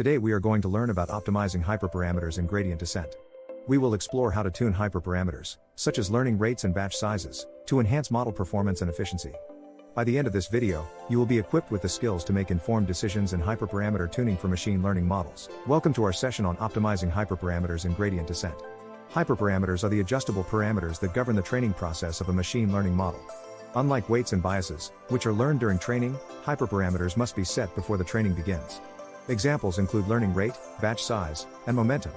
Today we are going to learn about optimizing hyperparameters and gradient descent. We will explore how to tune hyperparameters, such as learning rates and batch sizes, to enhance model performance and efficiency. By the end of this video, you will be equipped with the skills to make informed decisions in hyperparameter tuning for machine learning models. Welcome to our session on optimizing hyperparameters and gradient descent. Hyperparameters are the adjustable parameters that govern the training process of a machine learning model. Unlike weights and biases, which are learned during training, hyperparameters must be set before the training begins. Examples include learning rate, batch size, and momentum.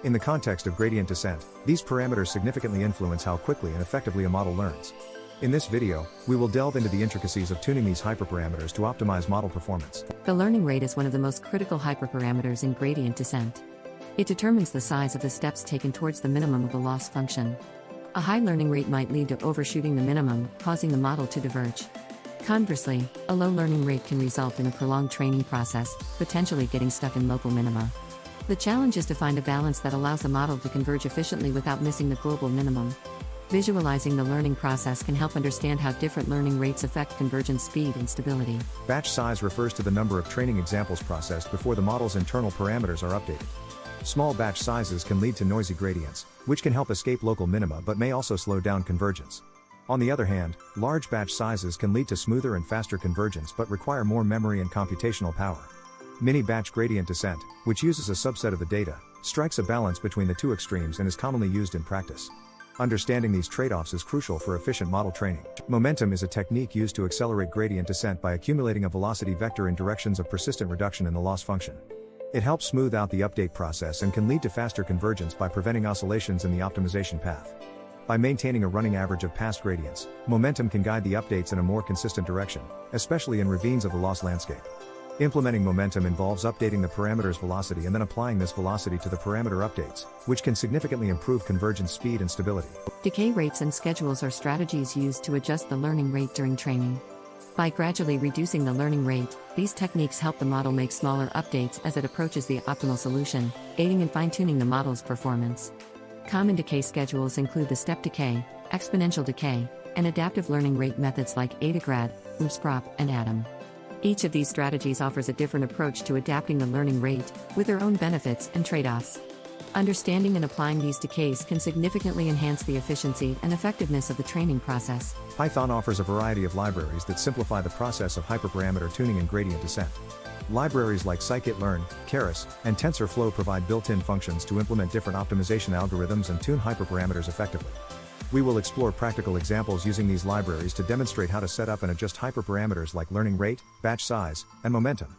In the context of gradient descent, these parameters significantly influence how quickly and effectively a model learns. In this video, we will delve into the intricacies of tuning these hyperparameters to optimize model performance. The learning rate is one of the most critical hyperparameters in gradient descent. It determines the size of the steps taken towards the minimum of the loss function. A high learning rate might lead to overshooting the minimum, causing the model to diverge. Conversely, a low learning rate can result in a prolonged training process, potentially getting stuck in local minima. The challenge is to find a balance that allows the model to converge efficiently without missing the global minimum. Visualizing the learning process can help understand how different learning rates affect convergence speed and stability. Batch size refers to the number of training examples processed before the model's internal parameters are updated. Small batch sizes can lead to noisy gradients, which can help escape local minima but may also slow down convergence. On the other hand, large batch sizes can lead to smoother and faster convergence but require more memory and computational power. Mini-batch gradient descent, which uses a subset of the data, strikes a balance between the two extremes and is commonly used in practice. Understanding these trade-offs is crucial for efficient model training. Momentum is a technique used to accelerate gradient descent by accumulating a velocity vector in directions of persistent reduction in the loss function. It helps smooth out the update process and can lead to faster convergence by preventing oscillations in the optimization path. By maintaining a running average of past gradients, momentum can guide the updates in a more consistent direction, especially in ravines of the loss landscape. Implementing momentum involves updating the parameter's velocity and then applying this velocity to the parameter updates, which can significantly improve convergence speed and stability. Decay rates and schedules are strategies used to adjust the learning rate during training. By gradually reducing the learning rate, these techniques help the model make smaller updates as it approaches the optimal solution, aiding in fine-tuning the model's performance. Common decay schedules include the step decay, exponential decay, and adaptive learning rate methods like AdaGrad, USPROP, and ADAM. Each of these strategies offers a different approach to adapting the learning rate, with their own benefits and trade-offs. Understanding and applying these decays can significantly enhance the efficiency and effectiveness of the training process. Python offers a variety of libraries that simplify the process of hyperparameter tuning and gradient descent. Libraries like scikit-learn, Keras, and TensorFlow provide built-in functions to implement different optimization algorithms and tune hyperparameters effectively. We will explore practical examples using these libraries to demonstrate how to set up and adjust hyperparameters like learning rate, batch size, and momentum.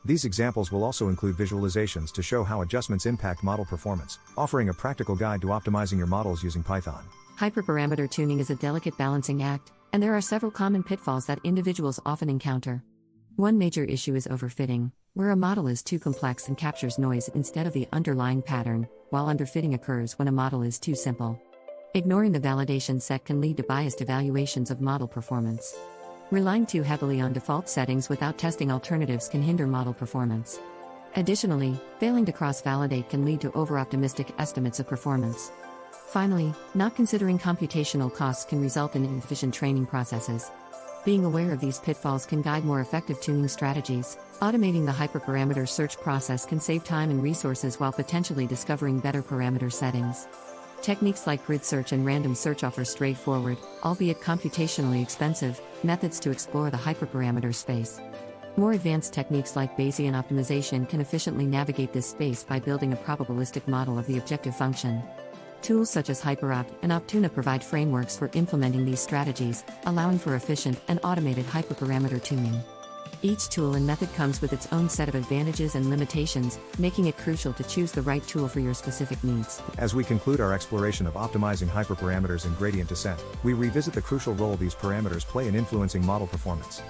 These examples will also include visualizations to show how adjustments impact model performance, offering a practical guide to optimizing your models using Python. Hyperparameter tuning is a delicate balancing act, and there are several common pitfalls that individuals often encounter. One major issue is overfitting, where a model is too complex and captures noise instead of the underlying pattern, while underfitting occurs when a model is too simple. Ignoring the validation set can lead to biased evaluations of model performance. Relying too heavily on default settings without testing alternatives can hinder model performance. Additionally, failing to cross-validate can lead to over-optimistic estimates of performance. Finally, not considering computational costs can result in inefficient training processes. Being aware of these pitfalls can guide more effective tuning strategies. Automating the hyperparameter search process can save time and resources while potentially discovering better parameter settings. Techniques like grid search and random search offer straightforward, albeit computationally expensive, methods to explore the hyperparameter space. More advanced techniques like Bayesian optimization can efficiently navigate this space by building a probabilistic model of the objective function. Tools such as HyperOpt and Optuna provide frameworks for implementing these strategies, allowing for efficient and automated hyperparameter tuning. Each tool and method comes with its own set of advantages and limitations, making it crucial to choose the right tool for your specific needs. As we conclude our exploration of optimizing hyperparameters and gradient descent, we revisit the crucial role these parameters play in influencing model performance.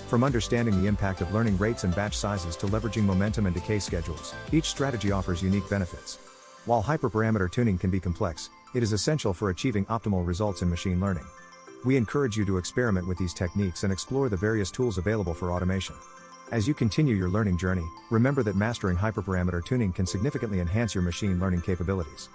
From understanding the impact of learning rates and batch sizes to leveraging momentum and decay schedules, each strategy offers unique benefits. While hyperparameter tuning can be complex, it is essential for achieving optimal results in machine learning. We encourage you to experiment with these techniques and explore the various tools available for automation. As you continue your learning journey, remember that mastering hyperparameter tuning can significantly enhance your machine learning capabilities.